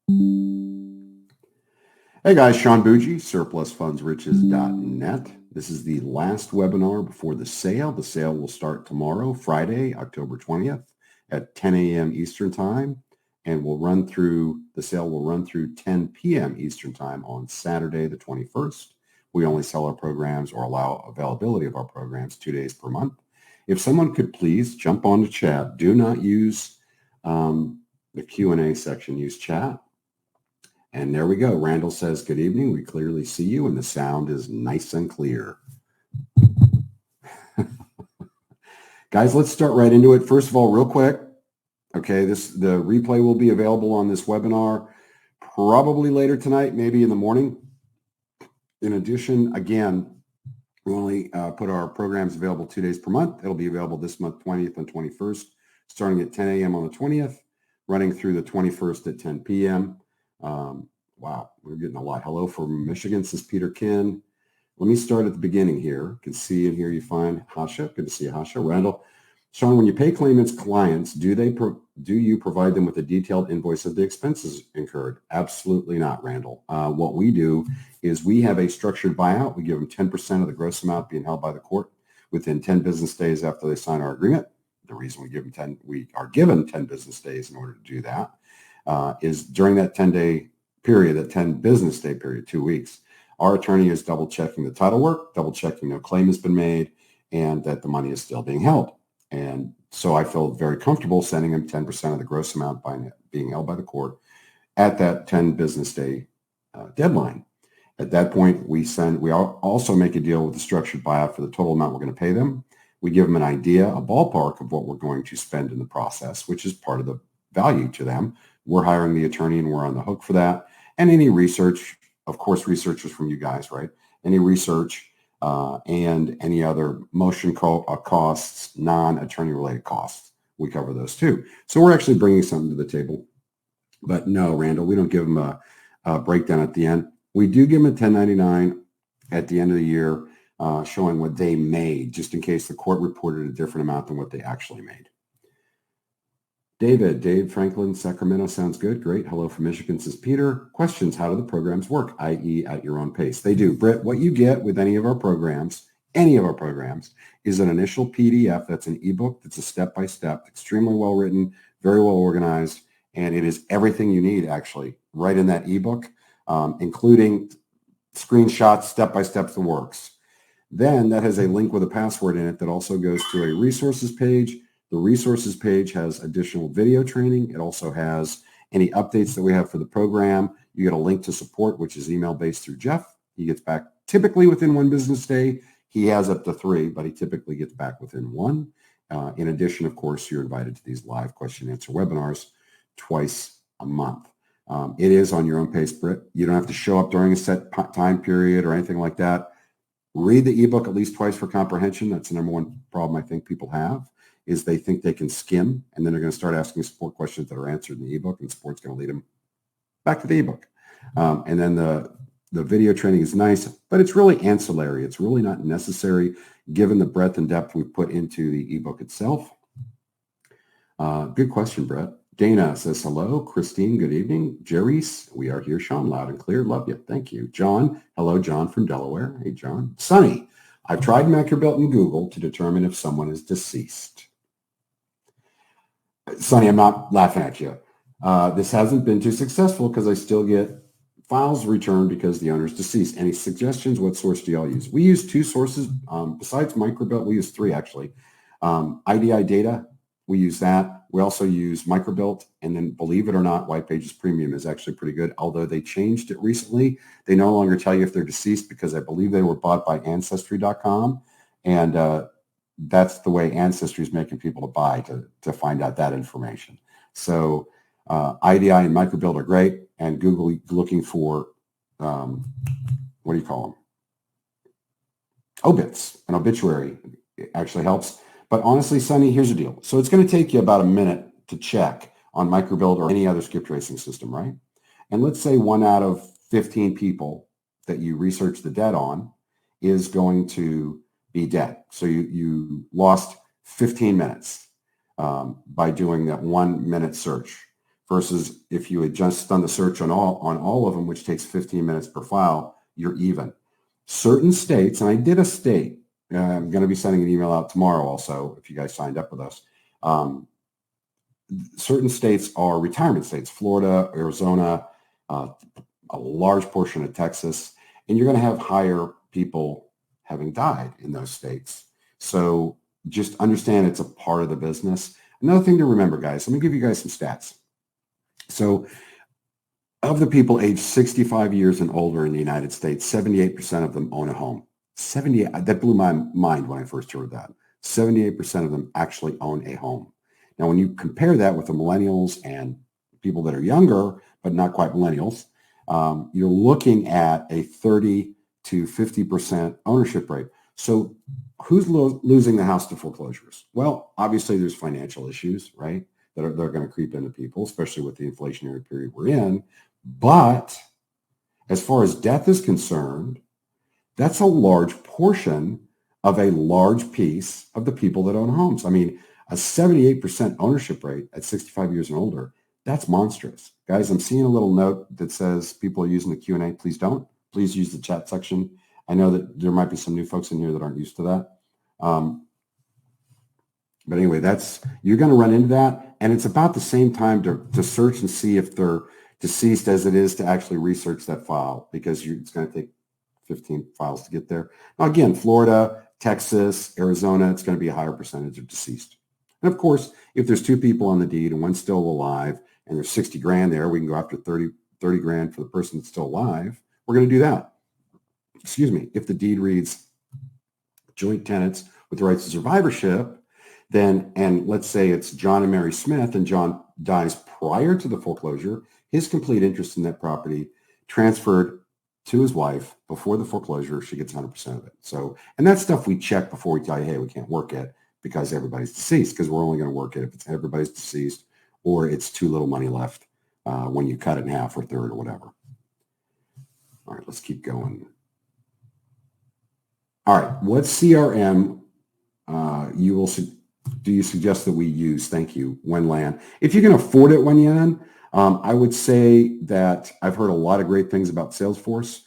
Hey guys, Sean Bougie, surplusfundsriches.net. This is the last webinar before the sale. The sale will start tomorrow, Friday, October 20th at 10 a.m. Eastern Time, and the sale will run through 10 p.m. Eastern Time on Saturday, the 21st. We only sell our programs or allow availability of our programs 2 days per month. If someone could please jump on the chat, do not use the Q&A section, use chat. And there we go. Randall says, good evening. We clearly see you and the sound is nice and clear. Guys, let's start right into it. First of all, real quick. Okay, the replay will be available on this webinar probably later tonight, maybe in the morning. In addition, again, we only put our programs available 2 days per month. It'll be available this month, 20th and 21st, starting at 10 a.m. on the 20th, running through the 21st at 10 p.m. Wow, we're getting a lot. Hello from Michigan, says Peter Kin. Let me start at the beginning here. You can see and here you find Hasha. Good to see you, Hasha. Randall. Sean, when you pay claimants clients, do you provide them with a detailed invoice of the expenses incurred? Absolutely not, Randall. What we do is we have a structured buyout. We give them 10% of the gross amount being held by the court within 10 business days after they sign our agreement. The reason we are given 10 business days in order to do that is during that 10-day period, that 10 business day period, 2 weeks, our attorney is double checking the title work, double checking no claim has been made, and that the money is still being held. And so I feel very comfortable sending him 10% of the gross amount being held by the court at that 10 business day deadline. At that point, we also make a deal with the structured buyout for the total amount we're going to pay them. We give them an idea, a ballpark of what we're going to spend in the process, which is part of the value to them. We're hiring the attorney and we're on the hook for that. And any research, of course, research is from you guys, right? Any research and any other motion costs, non-attorney related costs, we cover those too. So we're actually bringing something to the table. But no, Randall, we don't give them a breakdown at the end. We do give them a 1099 at the end of the year showing what they made, just in case the court reported a different amount than what they actually made. Dave Franklin, Sacramento, sounds good. Great. Hello from Michigan, says Peter. Questions, how do the programs work, i.e. at your own pace? They do. Britt, what you get with any of our programs, is an initial PDF. That's an ebook. That's a step-by-step, extremely well written, very well organized, and it is everything you need, actually, right in that ebook, including screenshots, step-by-step, the works. Then that has a link with a password in it that also goes to a resources page. The resources page has additional video training. It also has any updates that we have for the program. You get a link to support, which is email-based through Jeff. He gets back typically within 1 business day. He has up to 3, but he typically gets back within 1. In addition, of course, you're invited to these live question answer webinars twice a month. It is on your own pace, Britt. You don't have to show up during a set time period or anything like that. Read the ebook at least twice for comprehension. That's the number one problem I think people have, is they think they can skim, and then they're going to start asking support questions that are answered in the ebook, and support's going to lead them back to the ebook. And then the video training is nice, but it's really ancillary. It's really not necessary given the breadth and depth we put into the ebook itself. Good question, Brett. Dana says hello. Christine, good evening. Jerry's, we are here. Sean, loud and clear. Love you. Thank you. John, hello, John from Delaware. Hey, John. Sunny, I've tried Macrobilt in Google to determine if someone is deceased. Sonny, I'm not laughing at you. This hasn't been too successful because I still get files returned because the owner is deceased. Any suggestions? What source do y'all use? We use 2 sources. Besides Microbilt, we use 3 actually. IDI Data, we use that. We also use Microbilt, and then believe it or not, White Pages Premium is actually pretty good. Although they changed it recently, they no longer tell you if they're deceased because I believe they were bought by Ancestry.com, and that's the way Ancestry is making people to buy to find out that information. So IDI and Microbilt are great, and Google looking for, what do you call them? Obits, an obituary actually helps. But honestly, Sonny, here's the deal. So it's going to take you about a minute to check on Microbilt or any other skip tracing system, right? And let's say 1 out of 15 people that you research the dead on is going to be dead. So you lost 15 minutes by doing that 1 minute search. versus if you had just done the search on all of them, which takes 15 minutes per file, you're even. Certain states, and I did a state, I'm going to be sending an email out tomorrow also if you guys signed up with us. Certain states are retirement states, Florida, Arizona, a large portion of Texas, and you're going to have higher people having died in those states. So just understand it's a part of the business. Another thing to remember, guys, let me give you guys some stats. So of the people aged 65 years and older in the United States, 78% of them own a home. 78, that blew my mind when I first heard that. 78% of them actually own a home. Now, when you compare that with the millennials and people that are younger, but not quite millennials, you're looking at a 30 to 50% ownership rate. So who's losing the house to foreclosures? Well, obviously there's financial issues, right? They're going to creep into people, especially with the inflationary period we're in. But as far as death is concerned, that's a large portion of a large piece of the people that own homes. I mean, a 78% ownership rate at 65 years and older, that's monstrous. Guys, I'm seeing a little note that says people are using the Q&A. Please don't. Please use the chat section. I know that there might be some new folks in here that aren't used to that. But anyway, you're going to run into that. And it's about the same time to search and see if they're deceased as it is to actually research that file, because it's going to take 15 files to get there. Now, again, Florida, Texas, Arizona, it's going to be a higher percentage of deceased. And of course, if there's two people on the deed and one's still alive and there's 60 grand there, we can go after 30 grand for the person that's still alive. We're going to do that. Excuse me. If the deed reads joint tenants with the rights to survivorship, then, and let's say it's John and Mary Smith and John dies prior to the foreclosure, his complete interest in that property transferred to his wife before the foreclosure, she gets 100% of it. So, and that's stuff we check before we tell you, hey, we can't work it because everybody's deceased, because we're only going to work it if it's everybody's deceased or it's too little money left when you cut it in half or third or whatever. All right, let's keep going. All right, what CRM do you suggest that we use? Thank you, Wenlan. If you can afford it, Wenyan, I would say that I've heard a lot of great things about Salesforce.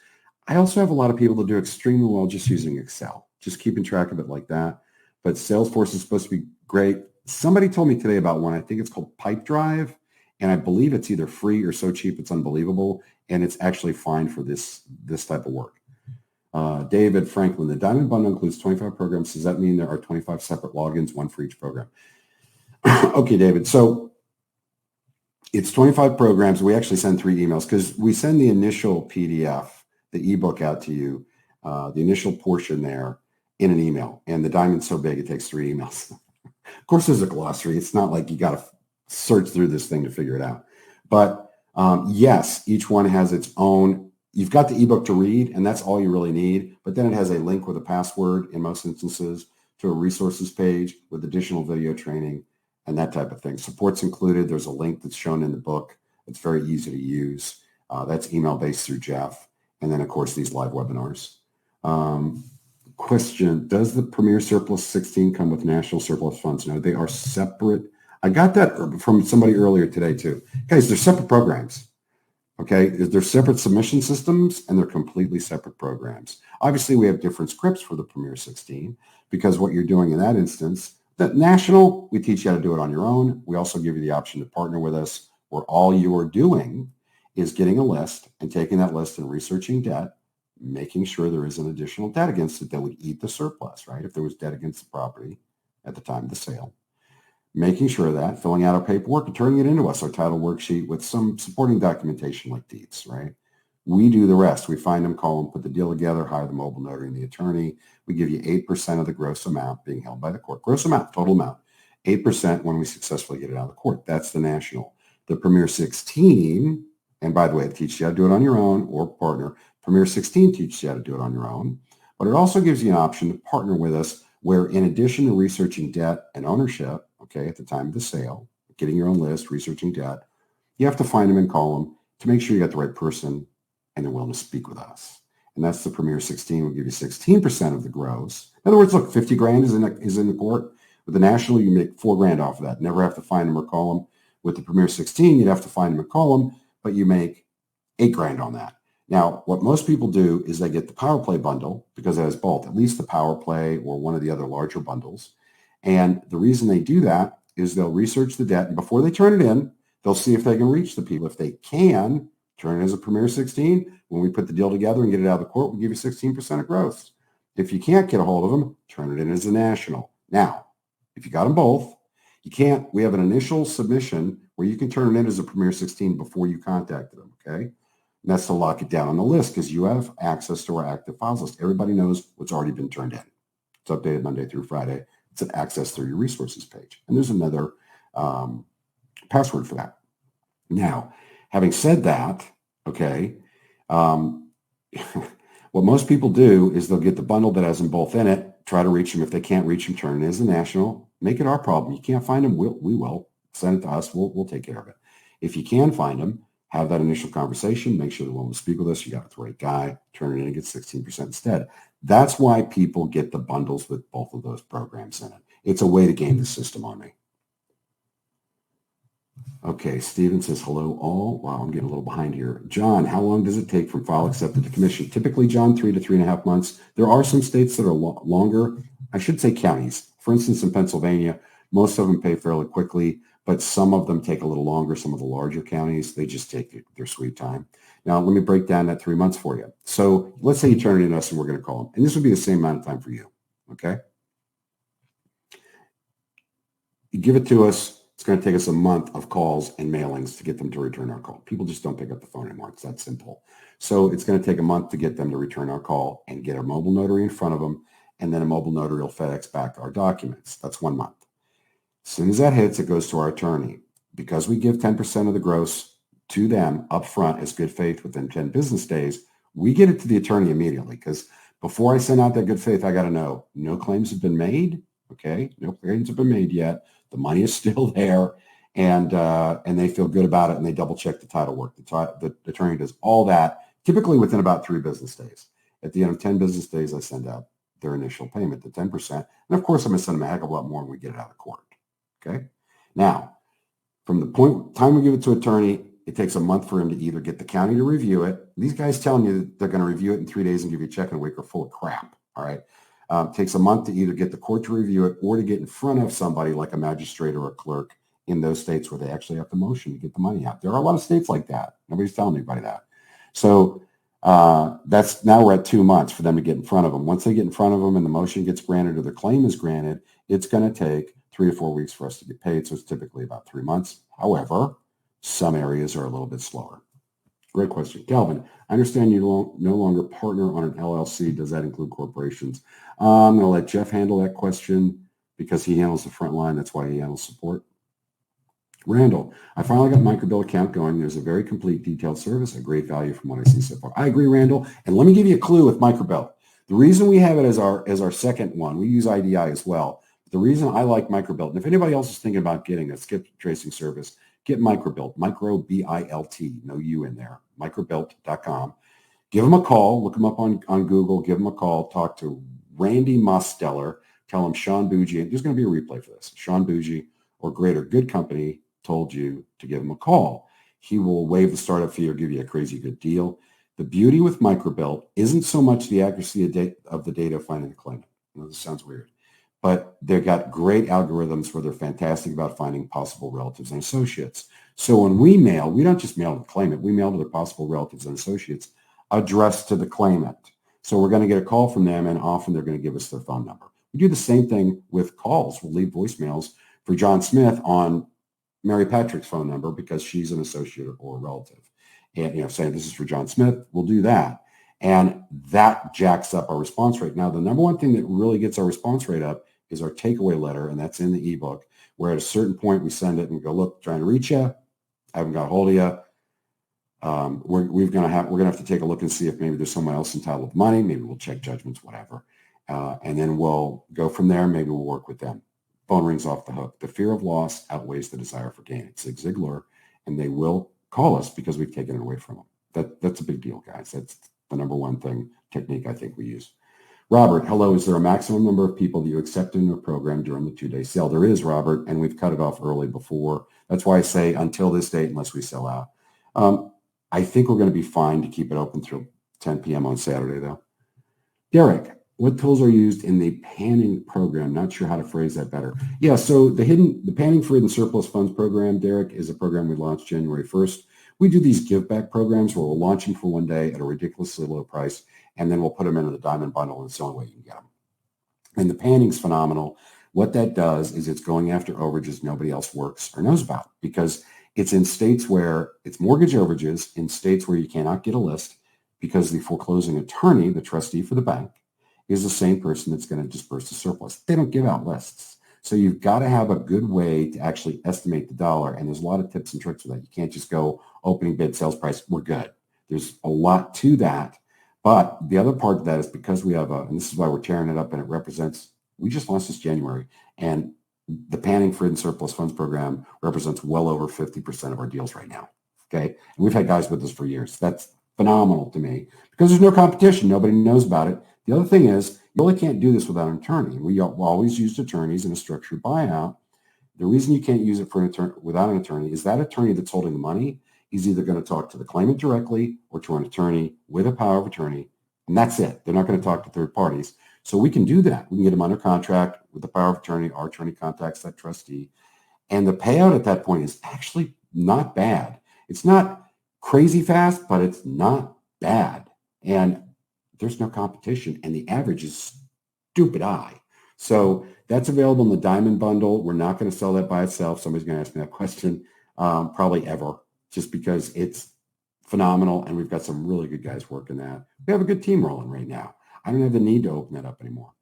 I also have a lot of people that do extremely well just using Excel, just keeping track of it like that. But Salesforce is supposed to be great. Somebody told me today about one. I think it's called Pipedrive, and I believe it's either free or so cheap it's unbelievable, and it's actually fine for this type of work. David Franklin, the Diamond Bundle includes 25 programs. Does that mean there are 25 separate logins, one for each program? Okay, David. So it's 25 programs. We actually send 3 emails because we send the initial PDF, the ebook out to you, the initial portion there in an email. And the Diamond's so big, it takes 3 emails. Of course, there's a glossary. It's not like you got to search through this thing to figure it out. But yes, each one has its own. You've got the ebook to read, and that's all you really need. But then it has a link with a password in most instances to a resources page with additional video training and that type of thing. Support's included. There's a link that's shown in the book. It's very easy to use. That's email-based through Jeff. And then, of course, these live webinars. Question, does the Premier Surplus 16 come with National Surplus Funds? No, they are separate. I got that from somebody earlier today, too. Guys, they're separate programs. Okay, they're separate submission systems, and they're completely separate programs. Obviously, we have different scripts for the Premier 16 because what you're doing in that instance, that National, we teach you how to do it on your own. We also give you the option to partner with us where all you're doing is getting a list and taking that list and researching debt, making sure there isn't additional debt against it that would eat the surplus, right? If there was debt against the property at the time of the sale. Making sure that, filling out our paperwork and turning it into us, our title worksheet with some supporting documentation like deeds, right? We do the rest. We find them, call them, put the deal together, hire the mobile notary and the attorney. We give you 8% of the gross amount being held by the court. Gross amount, total amount. 8% when we successfully get it out of the court. That's the National. The Premier 16, and by the way, it teaches you how to do it on your own or partner. Premier 16 teaches you how to do it on your own. But it also gives you an option to partner with us where in addition to researching debt and ownership, okay, at the time of the sale, getting your own list, researching debt, you have to find them and call them to make sure you got the right person and they're willing to speak with us. And that's the Premier 16. We'll give you 16% of the gross. In other words, look, 50 grand is in the court. With the National, you make $4 grand off of that. Never have to find them or call them. With the Premier 16, you'd have to find them and call them, but you make $8,000 on that. Now, what most people do is they get the Power Play bundle because it has both, at least the Power Play or one of the other larger bundles. And the reason they do that is they'll research the debt, and before they turn it in, they'll see if they can reach the people. If they can, turn it as a Premier 16. When we put the deal together and get it out of the court, we'll give you 16% of gross. If you can't get a hold of them, turn it in as a national. Now, if you got them both, you can't. We have an initial submission where you can turn it in as a Premier 16 before you contacted them, okay? And that's to lock it down on the list because you have access to our active files list. Everybody knows what's already been turned in. It's updated Monday through Friday. It's an access through your resources page. And there's another password for that. Now, having said that, okay, what most people do is they'll get the bundle that has them both in it, try to reach them. If they can't reach them, turn it as a national. Make it our problem. You can't find them, we will. Send it to us. We'll take care of it. If you can find them, have that initial conversation. Make sure they're willing to speak with us. You got the right guy. Turn it in and get 16% instead. That's why people get the bundles with both of those programs in it. It's a way to game the system on me. Okay, Steven says, hello all. Wow, I'm getting a little behind here. John, how long does it take from file accepted to commission? Typically, John, 3 to 3.5 months. There are some states that are longer. I should say counties. For instance, in Pennsylvania, most of them pay fairly quickly, but some of them take a little longer. Some of the larger counties, they just take their sweet time. Now, let me break down that 3 months for you. So let's say you turn it in to us and we're going to call them. And this would be the same amount of time for you, okay? You give it to us. It's going to take us a month of calls and mailings to get them to return our call. People just don't pick up the phone anymore. It's that simple. So it's going to take a month to get them to return our call and get our mobile notary in front of them. And then a mobile notary will FedEx back our documents. That's 1 month. As soon as that hits, it goes to our attorney. Because we give 10% of the gross to them up front as good faith within 10 business days, we get it to the attorney immediately. Because before I send out that good faith, I got to know no claims have been made. Okay, no claims have been made yet. The money is still there, and they feel good about it, and they double check the title work. The attorney does all that typically within about 3 business days. At the end of 10 business days, I send out their initial payment, the 10%, and of course, I'm going to send them a heck of a lot more when we get it out of court. Okay, now from the time we give it to attorney, it takes a month for him to either get the county to review it. These guys telling you that they're going to review it in 3 days and give you a check in a week are full of crap. All right. Takes a month to either get the court to review it or to get in front of somebody like a magistrate or a clerk in those states where they actually have the motion to get the money out. There are a lot of states like that. Nobody's telling anybody that. So that's now we're at 2 months for them to get in front of them. Once they get in front of them and the motion gets granted or the claim is granted, it's going to take 3 to 4 weeks for us to get paid. So it's typically about 3 months. However, some areas are a little bit slower. Great question. Calvin, I understand you no longer partner on an LLC. Does that include corporations? I'm going to let Jeff handle that question because he handles the front line. That's why he handles support. Randall, I finally got Microbilt account going. There's a very complete, detailed service, a great value from what I see so far. I agree, Randall. And let me give you a clue with Microbilt. The reason we have it as our second one, we use IDI as well. The reason I like Microbilt, and if anybody else is thinking about getting a skip tracing service, get Microbilt, Micro-B-I-L-T, no U in there, microbilt.com. Give them a call. Look them up on Google. Give them a call. Talk to Randy Mosteller. Tell him Sean Bougie. There's going to be a replay for this. Sean Bougie or Greater Good Company told you to give him a call. He will waive the startup fee or give you a crazy good deal. The beauty with Microbilt isn't so much the accuracy of the data finding the claimant. I know this sounds weird, but they've got great algorithms where they're fantastic about finding possible relatives and associates. So when we mail, we don't just mail to the claimant. We mail to their possible relatives and associates addressed to the claimant. So we're going to get a call from them, and often they're going to give us their phone number. We do the same thing with calls. We'll leave voicemails for John Smith on Mary Patrick's phone number because she's an associate or a relative. And, saying this is for John Smith, we'll do that. And that jacks up our response rate. Now, the number one thing that really gets our response rate up is our takeaway letter, and that's in the ebook, where at a certain point we send it and we go, look, trying to reach you. I haven't got a hold of you. We're going to have to take a look and see if maybe there's someone else entitled to money. Maybe we'll check judgments, whatever. And then we'll go from there. Maybe we'll work with them. Phone rings off the hook. The fear of loss outweighs the desire for gain. It's Zig Ziglar, and they will call us because we've taken it away from them. That's a big deal, guys. That's the number one technique I think we use. Robert, hello. Is there a maximum number of people that you accept in a program during the 2-day sale? There is, Robert, and we've cut it off early before. That's why I say until this date, unless we sell out. I think we're going to be fine to keep it open through 10 p.m. on Saturday, though. Derek, what tools are used in the panning program? Not sure how to phrase that better. Yeah, so the Panning for Hidden Surplus Funds program, Derek, is a program we launched January 1st. We do these give back programs where we're launching for one day at a ridiculously low price, and then we'll put them into the diamond bundle, and it's the only way you can get them. And the panning's phenomenal. What that does is it's going after overages nobody else works or knows about, because it's in states where it's mortgage overages, in states where you cannot get a list, because the foreclosing attorney, the trustee for the bank, is the same person that's going to disperse the surplus. They don't give out lists. So you've got to have a good way to actually estimate the dollar. And there's a lot of tips and tricks with that. You can't just go opening bid, sales price, we're good. There's a lot to that. But the other part of that is because we have and this is why we're tearing it up, and it represents, we just launched this January, and the Panning for Hidden Surplus Funds program represents well over 50% of our deals right now. Okay. And we've had guys with us for years. That's phenomenal to me because there's no competition. Nobody knows about it. The other thing is you really can't do this without an attorney. We always used attorneys in a structured buyout. The reason you can't use it for an attorney without an attorney is that attorney that's holding the money is either going to talk to the claimant directly or to an attorney with a power of attorney. And that's it. They're not going to talk to third parties. So we can do that. We can get them under contract with the power of attorney. Our attorney contacts that trustee. And the payout at that point is actually not bad. It's not crazy fast, but it's not bad. And there's no competition. And the average is stupid high. So that's available in the Diamond Bundle. We're not going to sell that by itself. Somebody's going to ask me that question, probably ever, just because it's phenomenal. And we've got some really good guys working that. We have a good team rolling right now. I don't have the need to open that up anymore.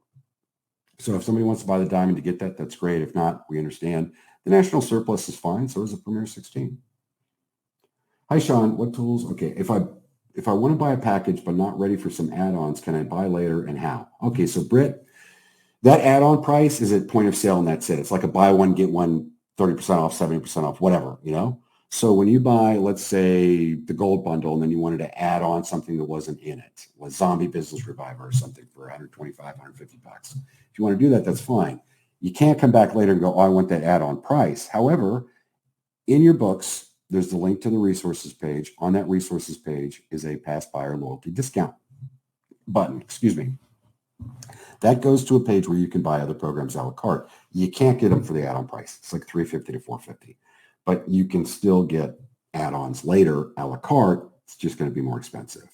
So if somebody wants to buy the Diamond to get that, that's great. If not, we understand. The National Surplus is fine. So is the Premier 16. Hi, Sean. What tools? Okay. If I want to buy a package but not ready for some add-ons, can I buy later and how? Okay. So Britt, that add-on price is at point of sale and that's it. It's like a buy one, get one, 30% off, 70% off, whatever, you know? So when you buy, let's say, the gold bundle, and then you wanted to add on something that wasn't in it, like Zombie Business Reviver or something for 125, 150 bucks. If you want to do that, that's fine. You can't come back later and go, oh, I want that add-on price. However, in your books, there's the link to the resources page. On that resources page is a past buyer loyalty discount button, That goes to a page where you can buy other programs a la carte. You can't get them for the add-on price. It's like $350 to $450. But you can still get add-ons later a la carte. It's just going to be more expensive.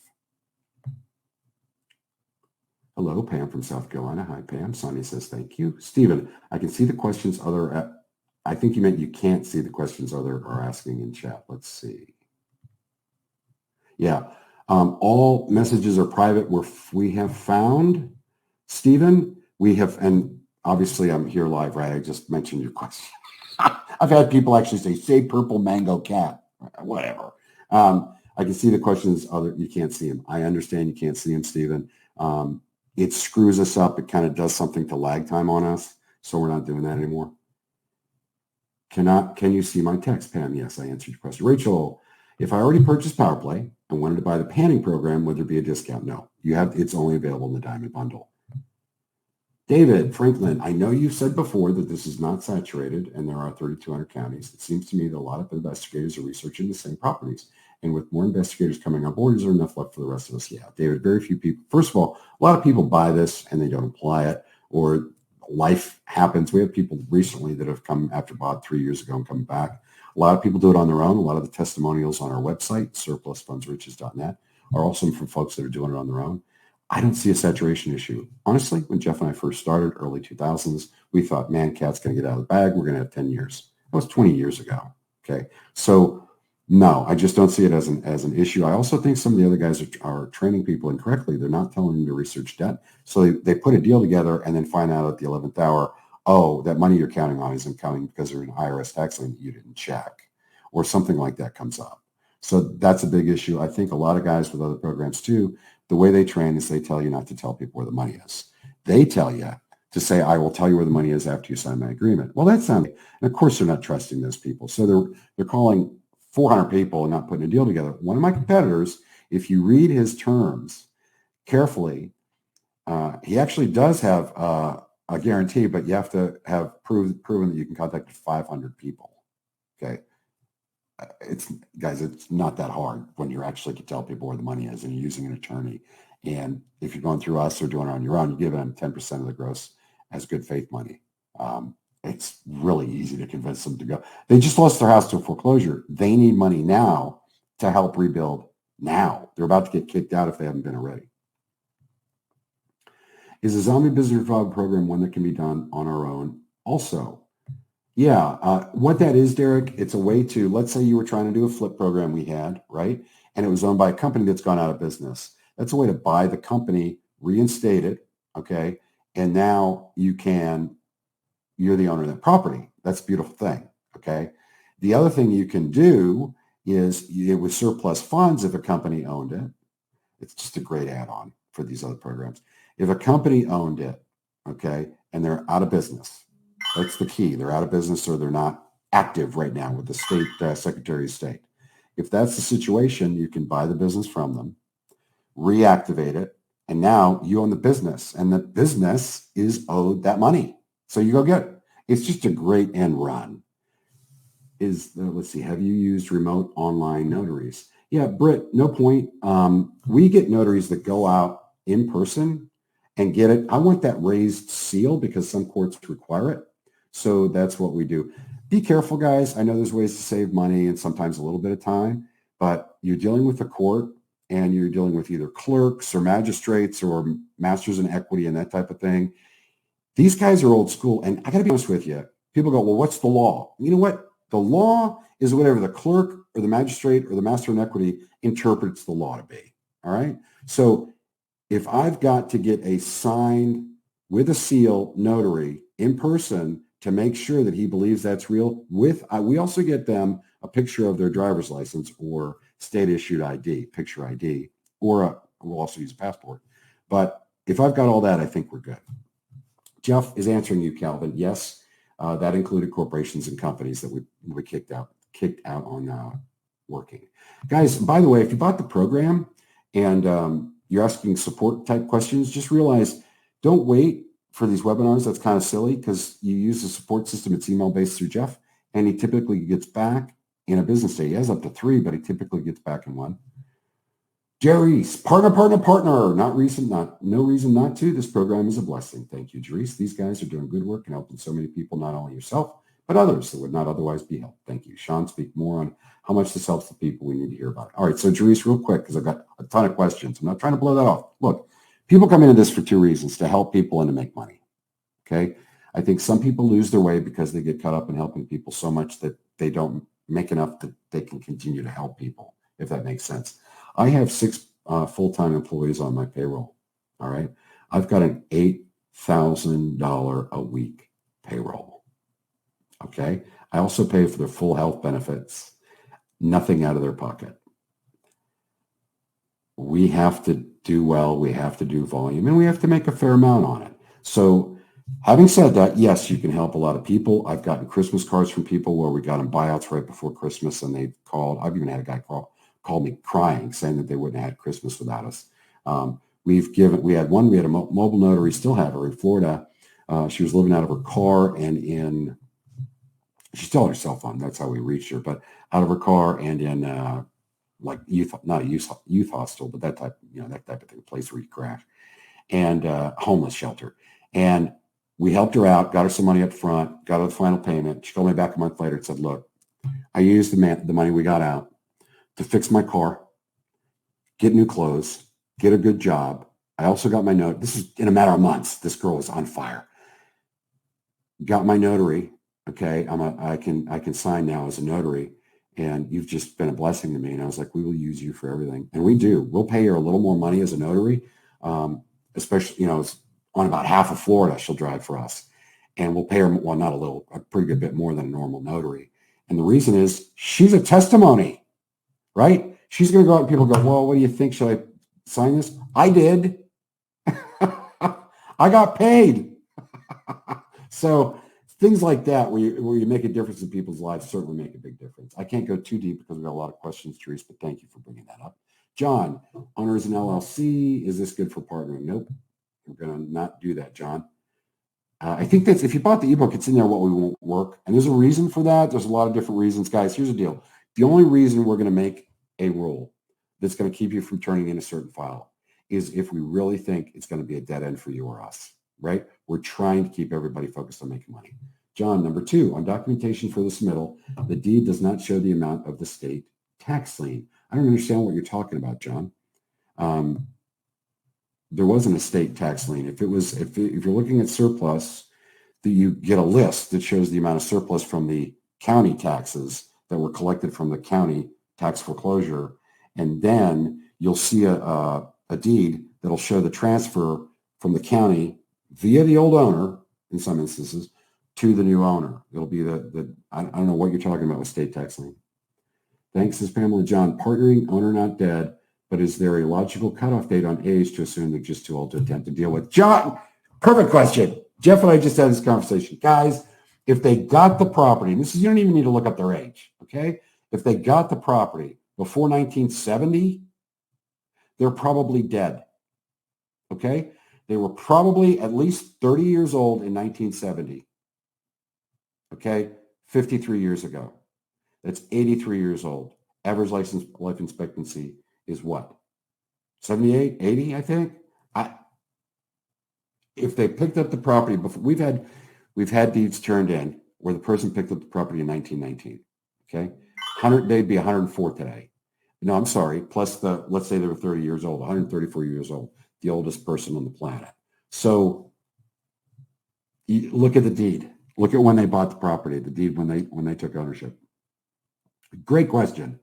Hello, Pam from South Carolina. Hi, Pam. Sonny says, thank you. Stephen, I can see the questions I think you meant you can't see the questions other are asking in chat. Let's see. Yeah. All messages are private. We have found, Stephen, and obviously I'm here live, right? I just mentioned your question. I've had people actually say purple mango cat, whatever. I can see the questions. You can't see them. I understand you can't see them, Stephen. It screws us up. It kind of does something to lag time on us. So we're not doing that anymore. Can you see my text, Pam? Yes, I answered your question. Rachel, if I already purchased PowerPlay and wanted to buy the panning program, would there be a discount? No, it's only available in the Diamond Bundle. David Franklin, I know you've said before that this is not saturated and there are 3,200 counties. It seems to me that a lot of investigators are researching the same properties. And with more investigators coming on board, is there enough left for the rest of us? Yeah, David, very few people. First of all, a lot of people buy this and they don't apply it, or life happens. We have people recently that have come after bought 3 years ago and come back. A lot of people do it on their own. A lot of the testimonials on our website, surplusfundsriches.net, are also from folks that are doing it on their own. I don't see a saturation issue. Honestly, when Jeff and I first started, early 2000s, we thought, man, cat's going to get out of the bag. We're going to have 10 years. That was 20 years ago. Okay. So no, I just don't see it as an issue. I also think some of the other guys are training people incorrectly. They're not telling them to research debt. So they put a deal together and then find out at the 11th hour, oh, that money you're counting on isn't counting because they're an IRS tax lien that you didn't check, or something like that comes up. So that's a big issue. I think a lot of guys with other programs too, the way they train is they tell you not to tell people where the money is. They tell you to say, I will tell you where the money is after you sign my agreement. Well, that sounds, and of course they're not trusting those people. So they're calling 400 people and not putting a deal together. One of my competitors, if you read his terms carefully, He actually does have a guarantee, but you have to have proven that you can contact 500 people. Okay. It's not that hard when you actually can tell people where the money is and you're using an attorney. And if you're going through us or doing it on your own, you give them 10% of the gross as good faith money. It's really easy to convince them to go. They just lost their house to foreclosure. They need money now to help rebuild now. They're about to get kicked out if they haven't been already. Is the Zombie Business Revival program one that can be done on our own? Also, yeah. What that is, Derek, it's a way to, let's say you were trying to do a flip program we had, right? And it was owned by a company that's gone out of business. That's a way to buy the company, reinstate it, okay? And now you're the owner of that property. That's a beautiful thing, okay? The other thing you can do is with surplus funds, if a company owned it, it's just a great add-on for these other programs. If a company owned it, okay, and they're out of business, that's the key. They're out of business or they're not active right now with the state Secretary of State. If that's the situation, you can buy the business from them, reactivate it, and now you own the business, and the business is owed that money. So you go get it. It's just a great end run. Let's see, have you used remote online notaries? Yeah, Britt, no point. We get notaries that go out in person and get it. I want that raised seal because some courts require it. So that's what we do. Be careful, guys. I know there's ways to save money and sometimes a little bit of time, but you're dealing with the court and you're dealing with either clerks or magistrates or masters in equity and that type of thing. These guys are old school. And I got to be honest with you. People go, well, what's the law? You know what? The law is whatever the clerk or the magistrate or the master in equity interprets the law to be. All right. So if I've got to get a signed with a seal notary in person to make sure that he believes that's real, we also get them a picture of their driver's license or state issued ID, picture ID, or we'll also use a passport. But if I've got all that, I think we're good. Jeff is answering you, Calvin. Yes. That included corporations and companies that we kicked out on working. Guys, by the way, if you bought the program and you're asking support type questions, just realize don't wait for these webinars. That's kind of silly because you use the support system. It's email based through Jeff, and he typically gets back in a business day. He has up to 3, but he typically gets back in 1. Jerry's partner. No reason not to. This program is a blessing. Thank you, Jerry's. These guys are doing good work and helping so many people, not only yourself, but others that would not otherwise be helped. Thank you. Sean, speak more on how much this helps the people we need to hear about it. All right, so Jerry's, real quick, because I've got a ton of questions. I'm not trying to blow that off. Look, people come into this for 2 reasons, to help people and to make money, okay? I think some people lose their way because they get caught up in helping people so much that they don't make enough that they can continue to help people, if that makes sense. I have 6 full-time employees on my payroll. All right. I've got an $8,000 a week payroll. Okay. I also pay for their full health benefits, nothing out of their pocket. We have to do well. We have to do volume and we have to make a fair amount on it. So having said that, yes, you can help a lot of people. I've gotten Christmas cards from people where we got them buyouts right before Christmas and they called. I've even had a guy called me crying, saying that they wouldn't have had Christmas without us. We had a mobile notary, still have her in Florida. She was living out of her car and she still had her cell phone. That's how we reached her, but out of her car and in like not a youth hostel, but that type of thing, a place where you crash, and homeless shelter. And we helped her out, got her some money up front, got her the final payment. She called me back a month later and said, look, I used the money we got out to fix my car, get new clothes, get a good job. I also got my note. This is in a matter of months. This girl is on fire. Got my notary. Okay. I can sign now as a notary and you've just been a blessing to me. And I was like, we will use you for everything. And we do. We'll pay her a little more money as a notary. Especially, on about half of Florida, she'll drive for us. And we'll pay her, well, not a little, a pretty good bit more than a normal notary. And the reason is she's a testimony. Right? She's going to go out and people go, well, what do you think? Should I sign this? I did. I got paid. So things like that where you make a difference in people's lives certainly make a big difference. I can't go too deep because we've got a lot of questions, Therese, but thank you for bringing that up. John, owner is an LLC. Is this good for partnering? Nope. We're going to not do that, John. I think that's, if you bought the ebook, it's in there what we won't work. And there's a reason for that. There's a lot of different reasons. Guys, here's the deal. The only reason we're going to make a rule that's going to keep you from turning in a certain file is if we really think it's going to be a dead end for you or us, right? We're trying to keep everybody focused on making money. John, number 2, on documentation for the submittal, the deed does not show the amount of the state tax lien. I don't understand what you're talking about, John. There wasn't a state tax lien. If you're looking at surplus, that you get a list that shows the amount of surplus from the county taxes that were collected from the county tax foreclosure, and then you'll see a deed that'll show the transfer from the county via the old owner, in some instances, to the new owner. It'll be I don't know what you're talking about with state tax lien. Thanks, says Pamela. John, partnering, owner not dead, but is there a logical cutoff date on age to assume they're just too old to attempt to deal with? John, perfect question. Jeff and I just had this conversation. Guys, if they got the property, you don't even need to look up their age, okay? If they got the property before 1970, they're probably dead, okay? They were probably at least 30 years old in 1970, okay? 53 years ago. That's 83 years old. Average life expectancy is what? 78, 80, I think. If they picked up the property before, we've had deeds turned in where the person picked up the property in 1919. Okay, they'd be 104 today. No, I'm sorry. Plus let's say they were 30 years old, 134 years old, the oldest person on the planet. So look at the deed. Look at when they bought the property, the deed when they took ownership. Great question.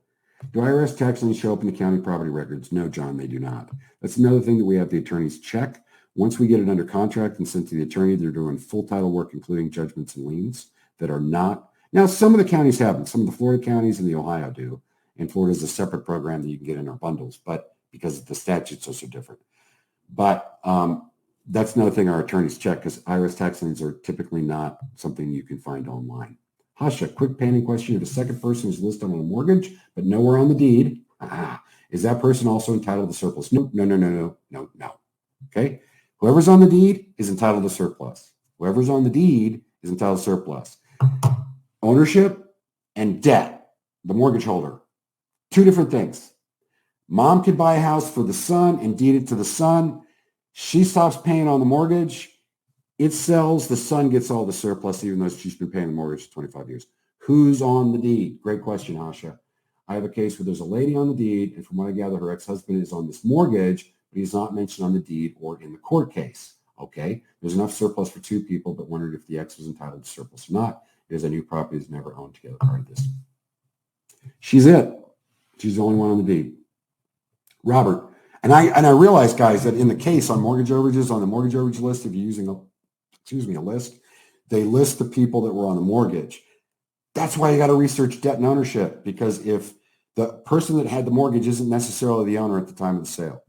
Do IRS tax liens show up in the county property records? No, John, they do not. That's another thing that we have the attorneys check. Once we get it under contract and sent to the attorney, they're doing full title work, including judgments and liens that are not. Now, some of the counties have them. Some of the Florida counties and the Ohio do. And Florida is a separate program that you can get in our bundles, but because the statutes are so different. But that's another thing our attorneys check, because IRS tax liens are typically not something you can find online. Hasha, quick panning question. If a second person is listed on a mortgage, but nowhere on the deed, is that person also entitled to surplus? No. Okay. Whoever's on the deed is entitled to surplus. Whoever's on the deed is entitled to surplus. Ownership and debt, the mortgage holder, two different things. Mom could buy a house for the son and deed it to the son. She stops paying on the mortgage. It sells. The son gets all the surplus, even though she's been paying the mortgage for 25 years. Who's on the deed? Great question, Asha. I have a case where there's a lady on the deed, and from what I gather, her ex-husband is on this mortgage, but he's not mentioned on the deed or in the court case. Okay, there's enough surplus for two people, but wondered if the ex was entitled to surplus or not. It is a new property that's never owned together. Part of this. She's it. She's the only one on the deed. Robert, and I realize, guys, that in the case on mortgage overages, on the mortgage overage list, if you're using a list, they list the people that were on the mortgage. That's why you got to research debt and ownership, because if the person that had the mortgage isn't necessarily the owner at the time of the sale.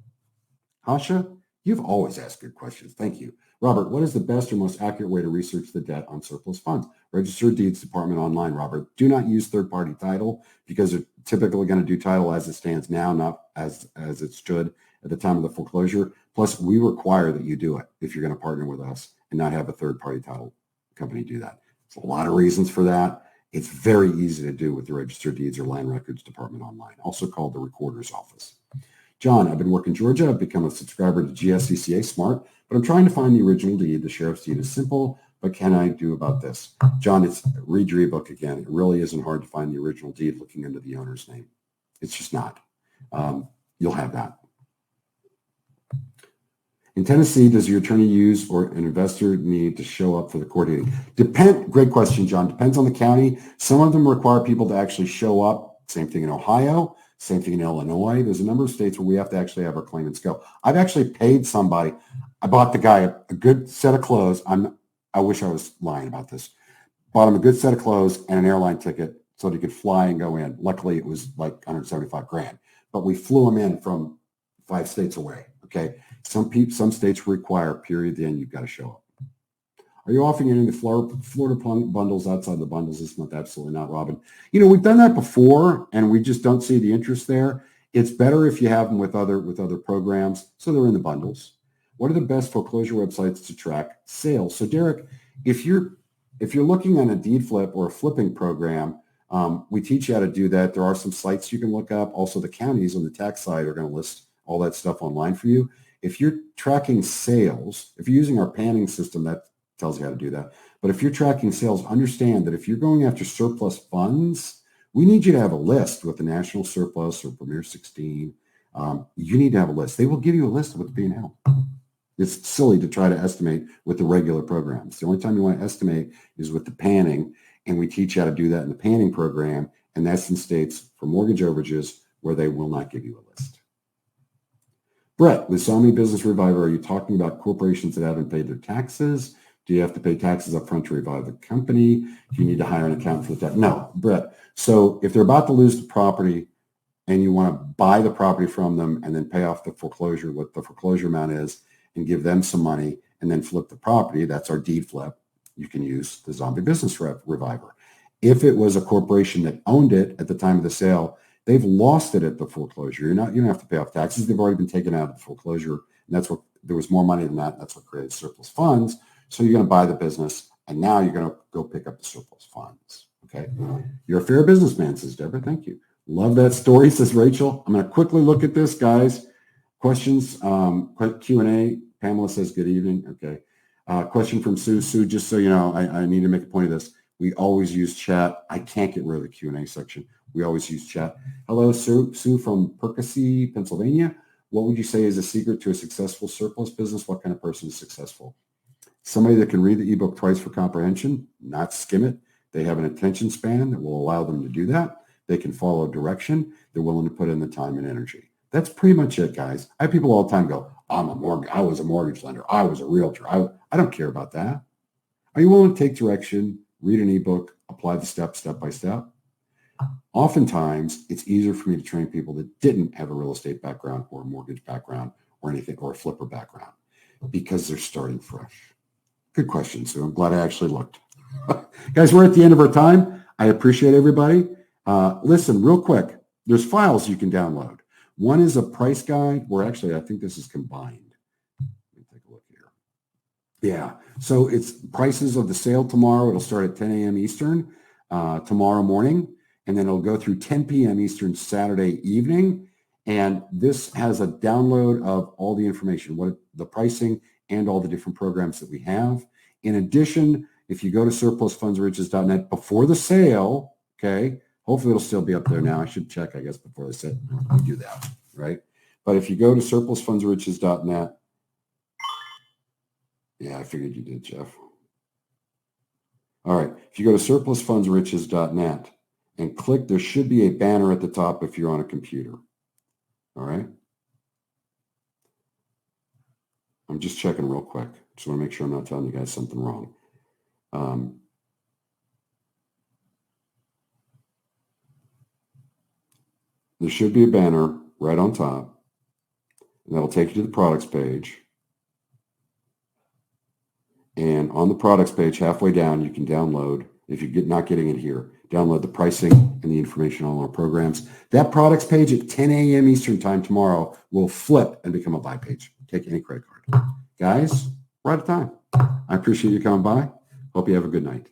Hasha, you've always asked good questions. Thank you. Robert, what is the best or most accurate way to research the debt on surplus funds? Register Deeds Department online, Robert. Do not use third-party title, because they're typically going to do title as it stands now, not as it stood at the time of the foreclosure. Plus, we require that you do it if you're going to partner with us and not have a third-party title company do that. There's a lot of reasons for that. It's very easy to do with the Registered Deeds or Land Records Department online, also called the Recorder's Office. John, I've been working Georgia. I've become a subscriber to GSCCA Smart, but I'm trying to find the original deed. The sheriff's deed is simple, but can I do about this? John, read your ebook again. It really isn't hard to find the original deed looking under the owner's name. It's just not. You'll have that. In Tennessee, does your attorney use or an investor need to show up for the court hearing? Great question, John. Depends on the county. Some of them require people to actually show up. Same thing in Ohio. Same thing in Illinois. There's a number of states where we have to actually have our claimants go. I've actually paid somebody. I bought the guy a good set of clothes. I wish I was lying about this. Bought him a good set of clothes and an airline ticket so that he could fly and go in. Luckily, it was like $175,000. But we flew him in from 5 states away. Okay. Some states require, period, then you've got to show up. Are you offering any of the Florida bundles outside the bundles this month? Absolutely not, Robin. We've done that before, and we just don't see the interest there. It's better if you have them with other programs, so they're in the bundles. what are the best foreclosure websites to track sales? So Derek, if you're looking on a deed flip or a flipping program, we teach you how to do that. There are some sites you can look up. Also, the counties on the tax side are going to list all that stuff online for you. If you're tracking sales, if you're using our panning system, that tells you how to do that. But if you're tracking sales, understand that if you're going after surplus funds, we need you to have a list with the National Surplus or Premier 16. You need to have a list. They will give you a list with the P&L. It's silly to try to estimate with the regular programs. The only time you want to estimate is with the panning, and we teach you how to do that in the panning program, and that's in states for mortgage overages where they will not give you a list. Brett, with Zombie Business Reviver, are you talking about corporations that haven't paid their taxes? Do you have to pay taxes up front to revive the company? Do you need to hire an accountant for the tax? No, Brett. So if they're about to lose the property and you want to buy the property from them and then pay off the foreclosure, what the foreclosure amount is, and give them some money and then flip the property, that's our deed flip. You can use the Zombie Business Reviver. If it was a corporation that owned it at the time of the sale, they've lost it at the foreclosure. You don't have to pay off taxes. They've already been taken out of the foreclosure. And that's what, there was more money than that. And that's what created surplus funds. So you're going to buy the business and now you're going to go pick up the surplus funds. Okay. You're a fair businessman, says Deborah. Thank you. Love that story, says Rachel. I'm going to quickly look at this, guys. Questions, Q&A. Pamela says, good evening. Okay. Question from Sue. Sue, just so you know, I need to make a point of this. We always use chat. I can't get rid of the Q&A section. We always use chat. Hello, Sue. Sue from Percy, Pennsylvania. What would you say is a secret to a successful surplus business? What kind of person is successful? Somebody that can read the ebook twice for comprehension, not skim it. They have an attention span that will allow them to do that. They can follow direction. They're willing to put in the time and energy. That's pretty much it, guys. I have people all the time go, I was a mortgage lender. I was a realtor. I don't care about that. Are you willing to take direction, read an ebook, apply the steps step by step? Oftentimes, it's easier for me to train people that didn't have a real estate background or a mortgage background or anything, or a flipper background, because they're starting fresh. Good question, Sue. I'm glad I actually looked. Guys, we're at the end of our time. I appreciate everybody. Listen, real quick, there's files you can download. One is a price guide, where actually I think this is combined. Let me take a look here. Yeah, so it's prices of the sale tomorrow. It'll start at 10 a.m. Eastern tomorrow morning, and then it'll go through 10 p.m. Eastern Saturday evening. And this has a download of all the information, what the pricing and all the different programs that we have. In addition, if you go to surplusfundsriches.net before the sale, okay, hopefully it'll still be up there now. I should check, I guess, before the sale. We do that, right? But if you go to surplusfundsriches.net, yeah, I figured you did, Jeff. All right, if you go to surplusfundsriches.net and click, there should be a banner at the top if you're on a computer. All right. I'm just checking real quick. Just want to make sure I'm not telling you guys something wrong. There should be a banner right on top, and that'll take you to the products page. And on the products page, halfway down, you can download, if you're not getting it here, download the pricing and the information on our programs. That products page at 10 a.m. Eastern time tomorrow will flip and become a buy page. Take any credit card. Guys, we're out of time. I appreciate you coming by. Hope you have a good night.